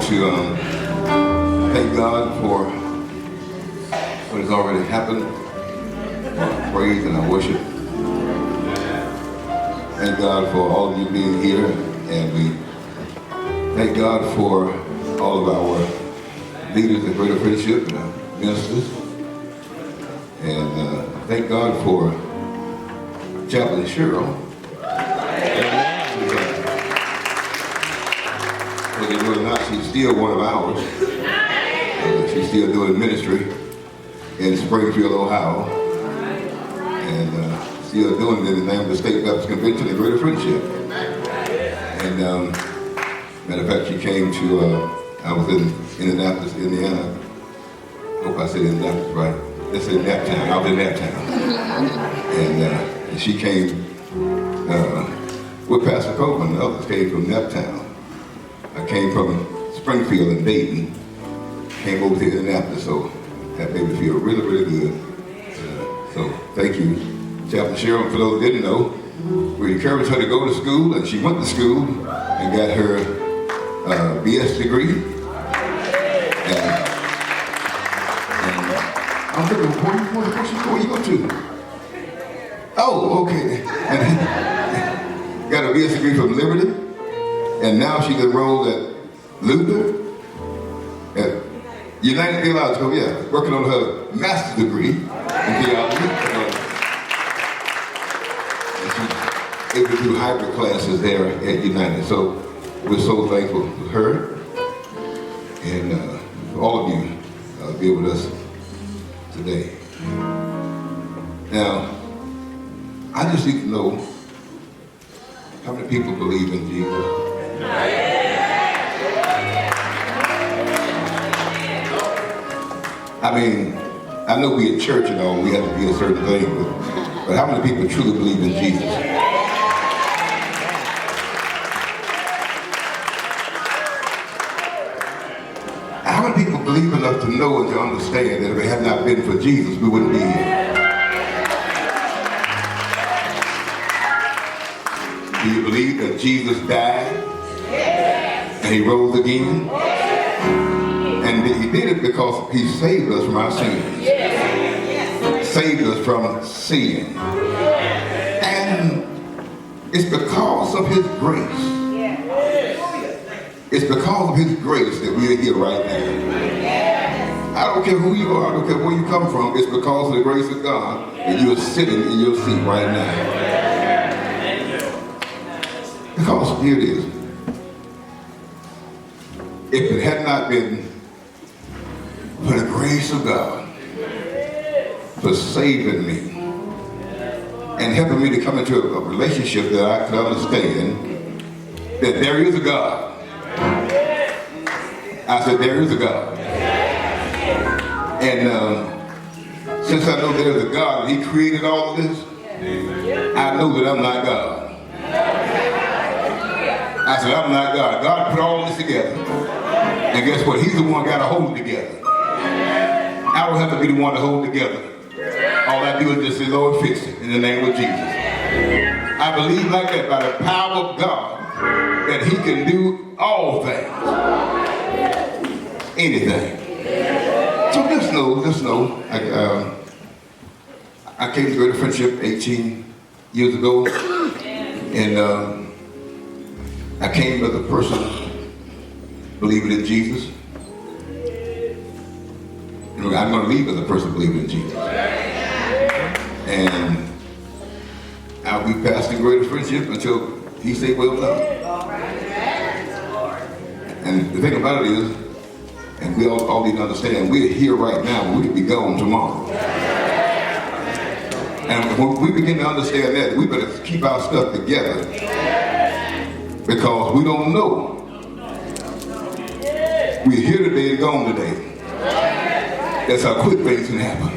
to thank God for what has already happened, our praise and our worship. Thank God for all of you being here, and we thank God for all of our leaders of Greater Friendship and our ministers. And thank God for Chaplain Cheryl. Whether you do it or not, she's still one of ours. She's still doing ministry in Springfield, Ohio. And still doing it in the name of the State Baptist Convention and Greater Friendship. And matter of fact, she came to, I was in Indianapolis, Indiana. I hope I said Indianapolis right. Let's say Naptown. I was in Naptown. And she came with Pastor Copeland, and others came from Naptown. I came from Springfield and Dayton, came over to Indianapolis, so that made me feel really, really good. So thank you, Chaplain Cheryl. For those who didn't know, we encouraged her to go to school, and she went to school and got her BS degree. And I'm thinking, where you go to? Oh, okay. And got a BS degree from Liberty. And now she's enrolled at Luther, at United Theological, working on her master's degree in theology. And she's able to do hybrid classes there at United. So we're so thankful for her and for all of you being with us today. Now, I just need to know how many people believe in Jesus. I mean, I know we at church and all, we have to be a certain thing, but how many people truly believe in Jesus? How many people believe enough to know and to understand that if it had not been for Jesus, we wouldn't be here? Do you believe that Jesus died and he rose again? And he did it because he saved us from our sins. Saved us from sin. And it's because of his grace. It's because of his grace that we are here right now. I don't care who you are, I don't care where you come from, it's because of the grace of God that you are sitting in your seat right now. Because here it is. If it had not been for the grace of God for saving me and helping me to come into a relationship that I could understand that there is a God. I said there is a God. And since I know there is a God and he created all of this, I know that I'm not God. I said, I'm not God. God put all this together. And guess what? He's the one got to hold it together. I don't have to be the one to hold it together. All I do is just say, Lord, fix it in the name of Jesus. I believe like that by the power of God that he can do all things. Anything. So just know, I came to Greater Friendship 18 years ago. And I came as a person believing in Jesus. And I'm going to leave as a person believing in Jesus. And I'll be pastoring Greater Friendship until he say, well done. And the thing about it is, and we all need to understand, we're here right now, we could be gone tomorrow. And when we begin to understand that, we better keep our stuff together. Because we don't know. We're here today and gone today. That's how quick things can happen.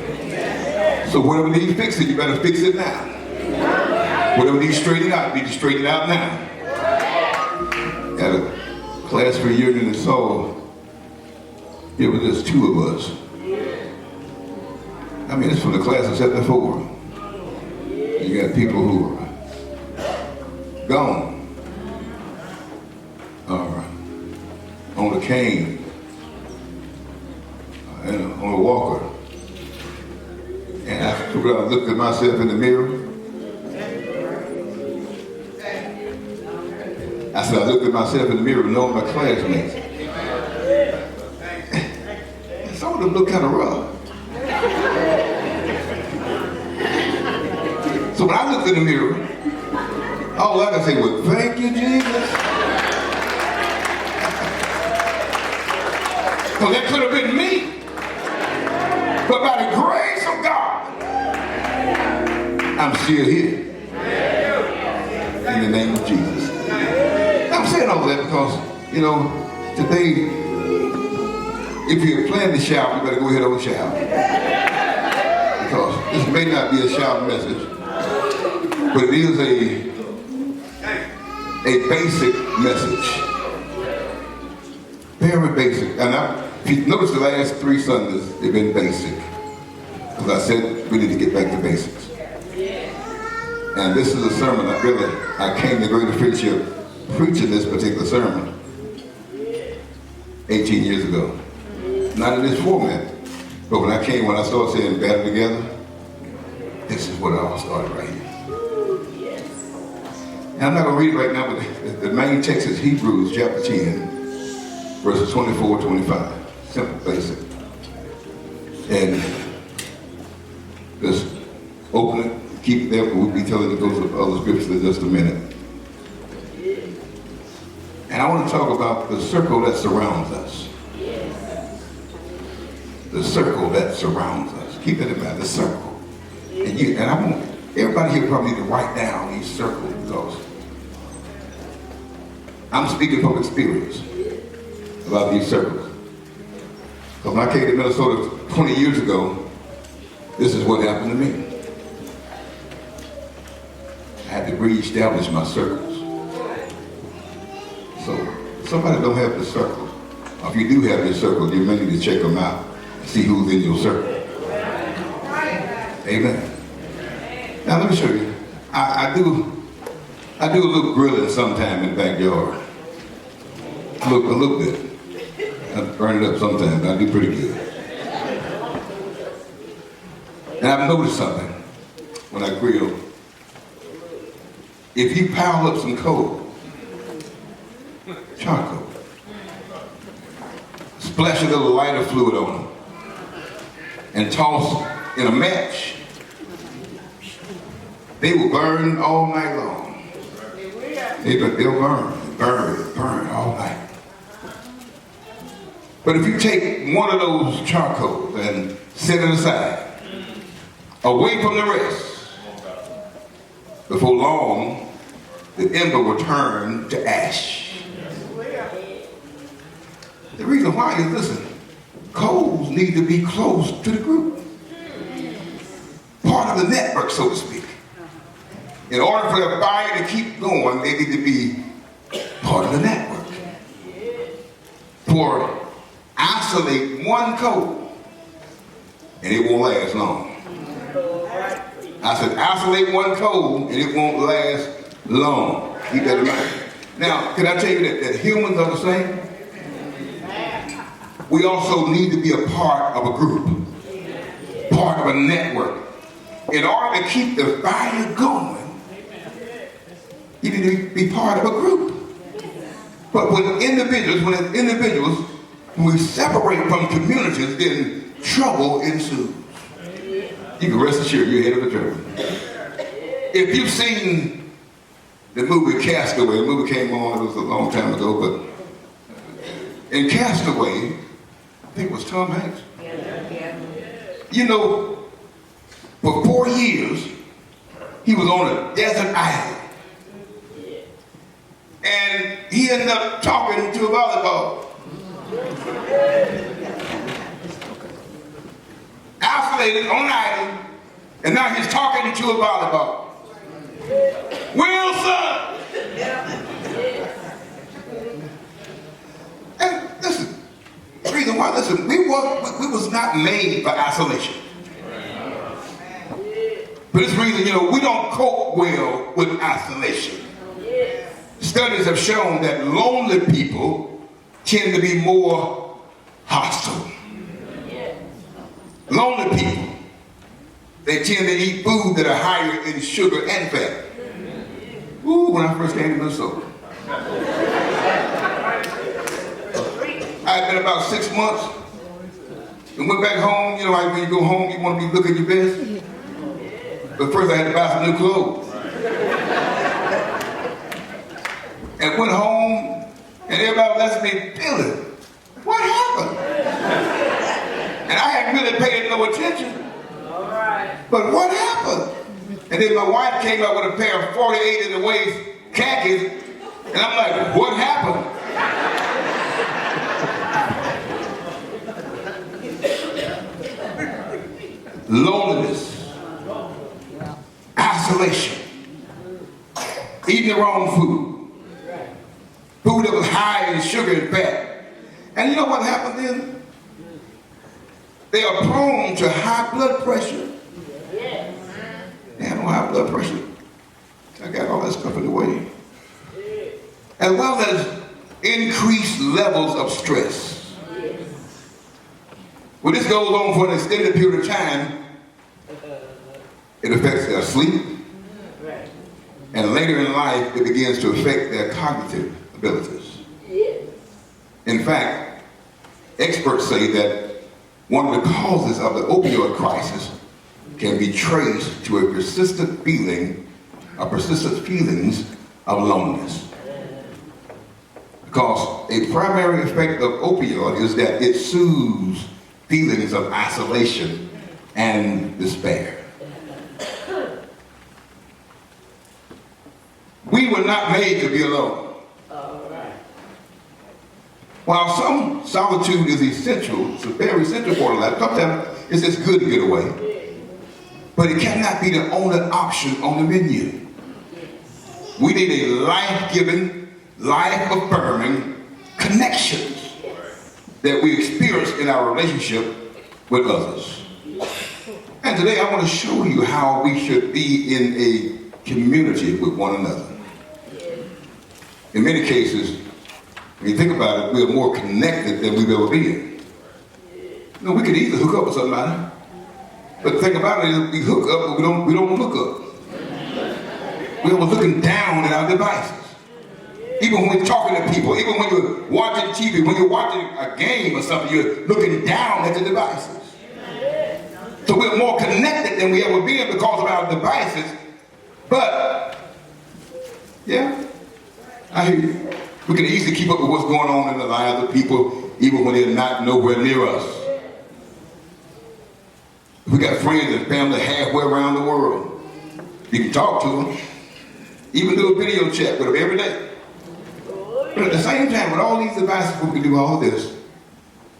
So whatever needs fixing, you better fix it now. Whatever needs straightening out, you need to straighten it out now. At a class reunion in Seoul, it was just two of us. I mean, it's from the class of 74. You got people who are gone. On the cane and on a walker. And I looked at myself in the mirror. I said, I looked at myself in the mirror knowing my classmates. And some of them looked kind of rough. So when I looked in the mirror, all I could say was, thank you, Jesus. Because that could have been me. But by the grace of God, I'm still here. In the name of Jesus. I'm saying all that because, you know, today, if you're planning to shout, you better go ahead and shout. Because this may not be a shout message, but it is a basic message. Very basic. And if you notice the last 3 Sundays, they've been basic. Because I said we need to get back to basics. And this is a sermon I came to greater friendship preaching this particular sermon 18 years ago. Not in this format, but when I started saying better together, this is what I all started right here. And I'm not going to read it right now, but the main text is Hebrews chapter 10, verses 24, 25. Simple, basic. And just open it. Keep it there, but we'll be telling you those other scriptures in just a minute. And I want to talk about the circle that surrounds us. The circle that surrounds us. Keep that in mind, the circle. And I want everybody here probably need to write down these circles because I'm speaking from experience about these circles. Because when I came to Minnesota 20 years ago, this is what happened to me. I had to reestablish my circles. So, somebody don't have the circles. Or if you do have your circles, you may need to check them out and see who's in your circle. Amen. Now let me show you. I do a little grilling sometime in the backyard. A little bit. I burn it up sometimes, but I do pretty good. And I've noticed something when I grill. If you pile up some coal, charcoal, splash a little lighter fluid on them, and toss in a match, they will burn all night long. They'll burn all night. But if you take one of those charcoals and set it aside, away from the rest, before long, the ember will turn to ash. The reason why is, listen, coals need to be close to the group. Part of the network, so to speak. In order for the fire to keep going, they need to be part of the network. For isolate one coal, and it won't last long. I said, isolate one coal, and it won't last long. Keep that in mind. Now, can I tell you that humans are the same? We also need to be a part of a group, part of a network. In order to keep the fire going, you need to be part of a group. But when individuals, when we separate from communities, then trouble ensues. You can rest assured you're ahead of the trouble. If you've seen the movie Castaway, the movie came on, it was a long time ago, but in Castaway, I think it was Tom Hanks. You know, for 4 years, he was on a desert island. And he ended up talking to a volleyball. Isolated on an island, and now he's talking to a volleyball. Wilson! And listen, the reason why, listen, we was not made for isolation. For this reason, you know, we don't cope well with isolation. Studies have shown that lonely people tend to be more hostile. Lonely people, they tend to eat food that are higher in sugar and fat. Ooh, when I first came to Minnesota. I had been about 6 months and went back home. You know, like when you go home, you want to be looking your best. But first I had to buy some new clothes. And went home, and everybody left me feeling, what happened? And I hadn't really paid no attention. But what happened? And then my wife came out with a pair of 48 in the waist khakis, and I'm like, what happened? Loneliness, isolation, eating the wrong food, food that was high in sugar and fat. And you know what happened then? They are prone to high blood pressure. They have no high blood pressure. I got all that stuff in the way. As well as increased levels of stress. When this goes on for an extended period of time, it affects their sleep. And later in life, it begins to affect their cognitive abilities. In fact, experts say that one of the causes of the opioid crisis can be traced to a persistent feelings of loneliness. Because a primary effect of opioid is that it soothes feelings of isolation and despair. We were not made to be alone. While some solitude is essential, it's a very essential part of life, sometimes it's just good to get away. But it cannot be the only option on the menu. We need a life-giving, life-affirming connections that we experience in our relationship with others. And today I want to show you how we should be in a community with one another. In many cases, when you think about it, we are more connected than we've ever been. You know, we could easily hook up with somebody, but the thing about it is we hook up, but we don't look up. We're looking down at our devices. Even when we're talking to people, even when you're watching TV, when you're watching a game or something, you're looking down at the devices. So we're more connected than we ever been because of our devices. But, yeah, I hear you. We can easily keep up with what's going on in the lives of people, even when they're not nowhere near us. We got friends and family halfway around the world. You can talk to them, even do a video chat with them every day. But at the same time, with all these devices, we can do all this.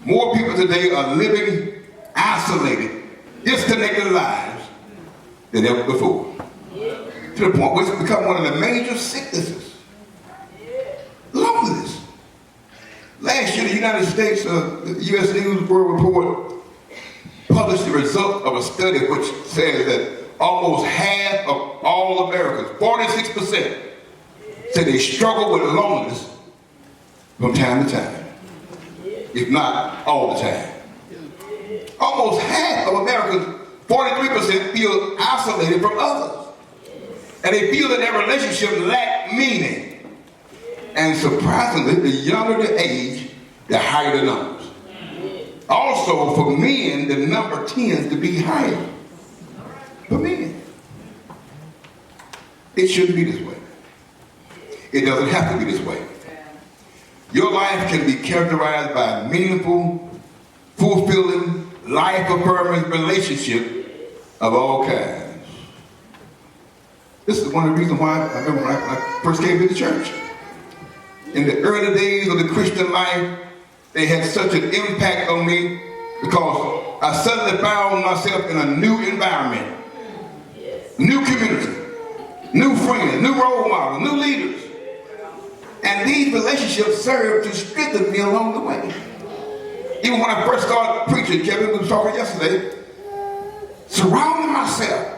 More people today are living isolated, disconnected lives than ever before. To the point where it's become one of the major sicknesses. Loneliness. Last year, the United States, the U.S. News World Report published the result of a study which says that almost half of all Americans, 46%, say they struggle with loneliness from time to time, if not all the time. Almost half of Americans, 43%, feel isolated from others. And they feel that their relationship lack meaning. And surprisingly, the younger the age, the higher the numbers. Also, for men, the number tends to be higher. For men. It shouldn't be this way. It doesn't have to be this way. Your life can be characterized by a meaningful, fulfilling, life-affirming relationship of all kinds. This is one of the reasons why I remember when I first came to the church. In the early days of the Christian life, they had such an impact on me because I suddenly found myself in a new environment, new community, new friends, new role models, new leaders. And these relationships served to strengthen me along the way. Even when I first started preaching, Kevin, we were talking yesterday, surrounding myself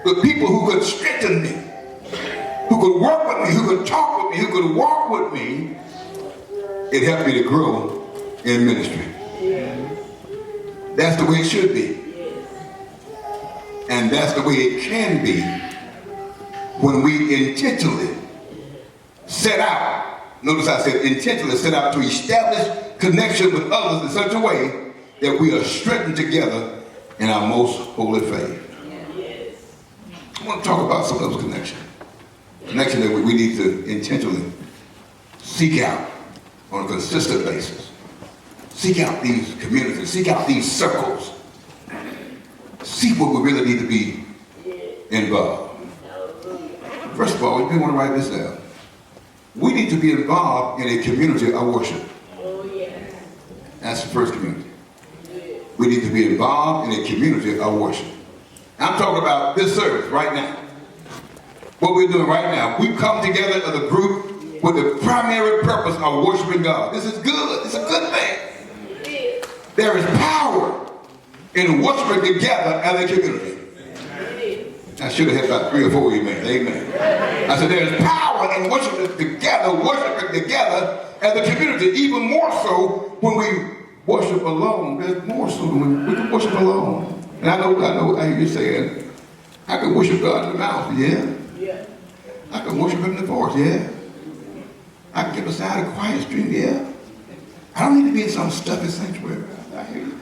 with people who could strengthen me, who could work with me, who could talk with me, who could walk with me, It helped me to grow in ministry. That's the way it should be. And that's the way it can be when we intentionally set out. Notice I said intentionally set out to establish connection with others in such a way that we are strengthened together in our most holy faith. I want to talk about some of those connections. Connection that we need to intentionally seek out on a consistent basis. Seek out these communities, seek out these circles. See what we really need to be involved. First of all, we want to write this down. We need to be involved in a community of worship. That's the first community. We need to be involved in a community of worship. I'm talking about this service right now. What we're doing right now, we come together as a group with the primary purpose of worshiping God. This is good. It's a good thing. There is power in worshiping together as a community. I should have had about 3 or 4 amen. Amen. I said there is power in worshiping together as a community, even more so when we worship alone. There's more so when we can worship alone. And I know, I hear you saying, I can worship God in the mountain, yeah. I can worship him in the forest, yeah. I can get beside a quiet stream, yeah. I don't need to be in some stuffy sanctuary. I hear you.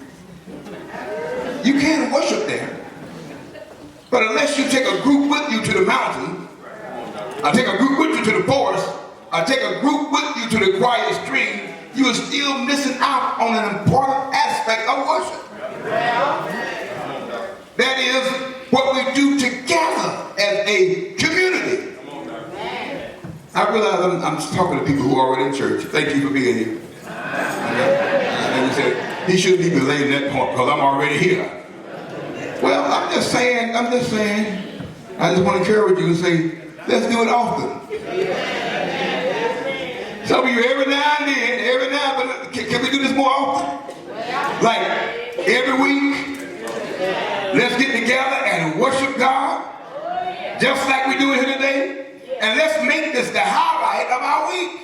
You can worship there. But unless you take a group with you to the mountain, or take a group with you to the forest, or take a group with you to the quiet stream, you are still missing out on an important aspect of worship. That is what we do together as a community. I realize I'm talking to people who are already in church. Thank you for being here. And you said, he shouldn't even lay in that point because I'm already here. Well, I'm just saying, I just want to encourage you and say, let's do it often. Some of you every now and then, can we do this more often? Like every week, let's get together and worship God, just like we do it here today. And let's make this the highlight of our week.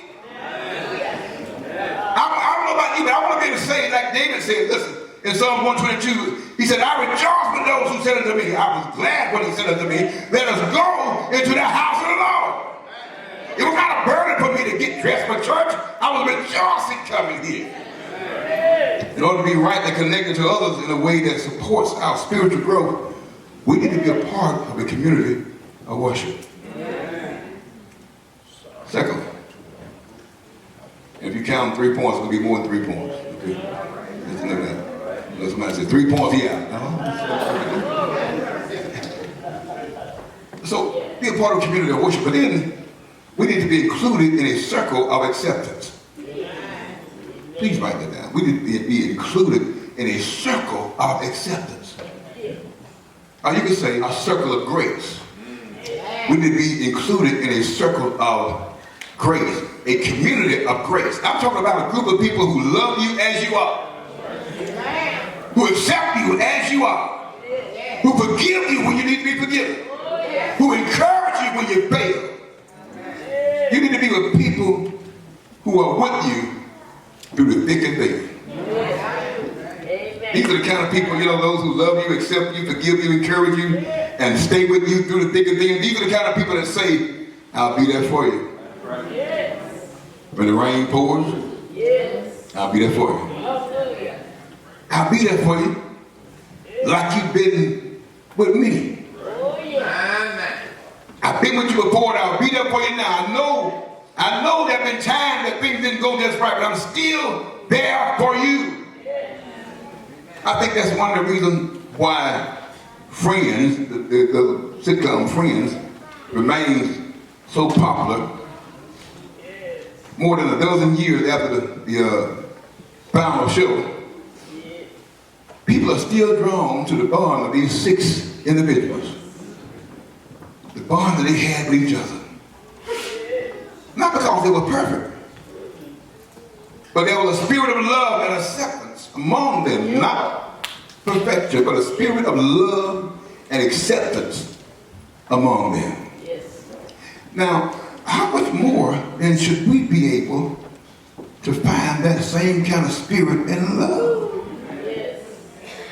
I don't know about you, but I want to be able to say, like David said, listen, in Psalm 122, he said, I rejoice with those who said unto me. I was glad when he said unto me, let us go into the house of the Lord. It was not a burden for me to get dressed for church. I was rejoicing coming here. In order to be right and connected to others in a way that supports our spiritual growth, we need to be a part of a community of worship. Secondly, if you count 3 points, it'll be more than 3 points. Okay? Listen to that. Let somebody say 3 points, yeah. So be a part of a community of worship, but then we need to be included in a circle of acceptance. Please write that down. We need to be included in a circle of acceptance. Or you can say a circle of grace. We need to be included in a circle of grace, a community of grace. I'm talking about a group of people who love you as you are, who accept you as you are, who forgive you when you need to be forgiven, who encourage you when you fail. You need to be with people who are with you through the thick and thin. These are the kind of people, those who love you, accept you, forgive you, encourage you, and stay with you through the thick and thin. These are the kind of people that say, I'll be there for you. When the rain pours, I'll be there for you. I'll be there for you like you've been with me. I've been with you before and I'll be there for you now. I know there have been times that things didn't go just right, but I'm still there for you. I think that's one of the reasons why Friends, the sitcom Friends, remains so popular more than a dozen years after the final show. People are still drawn to the bond of these 6 individuals. The bond that they had with each other. Not because they were perfect, but there was a spirit of love and acceptance among them. Not perfection, but a spirit of love and acceptance among them. Now, how much more then should we be able to find that same kind of spirit and love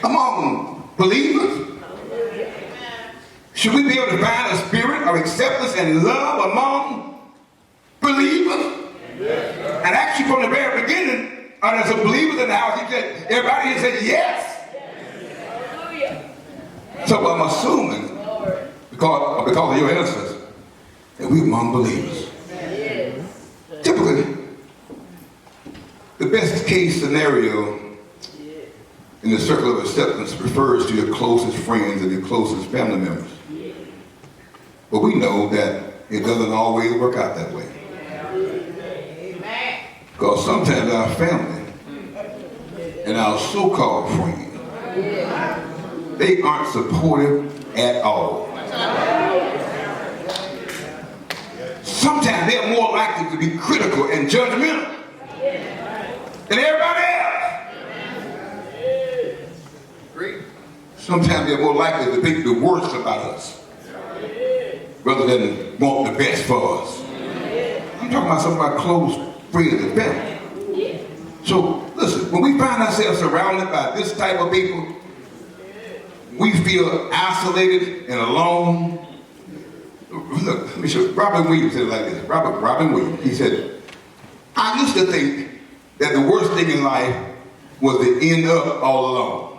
among believers? Should we be able to find a spirit of acceptance and love among believers? And actually from the very beginning, there's some believers in the house. He said, everybody here said yes. So I'm assuming, because of your answers, that we're among believers. Typically, the best case scenario in the circle of acceptance refers to your closest friends and your closest family members. But we know that it doesn't always work out that way. Because sometimes our family and our so-called friends, they aren't supportive at all. Sometimes they're more likely to be critical and judgmental than everybody else. Sometimes they're more likely to think the worst about us rather than want the best for us. I'm talking about some of our close friends and family. So listen, when we find ourselves surrounded by this type of people, we feel isolated and alone. Look, let me show you. Robin Williams said it like this. Robin Williams, he said, I used to think that the worst thing in life was to end up all alone.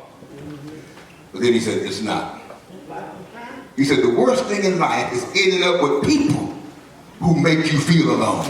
But then he said, it's not. He said, the worst thing in life is ending up with people who make you feel alone.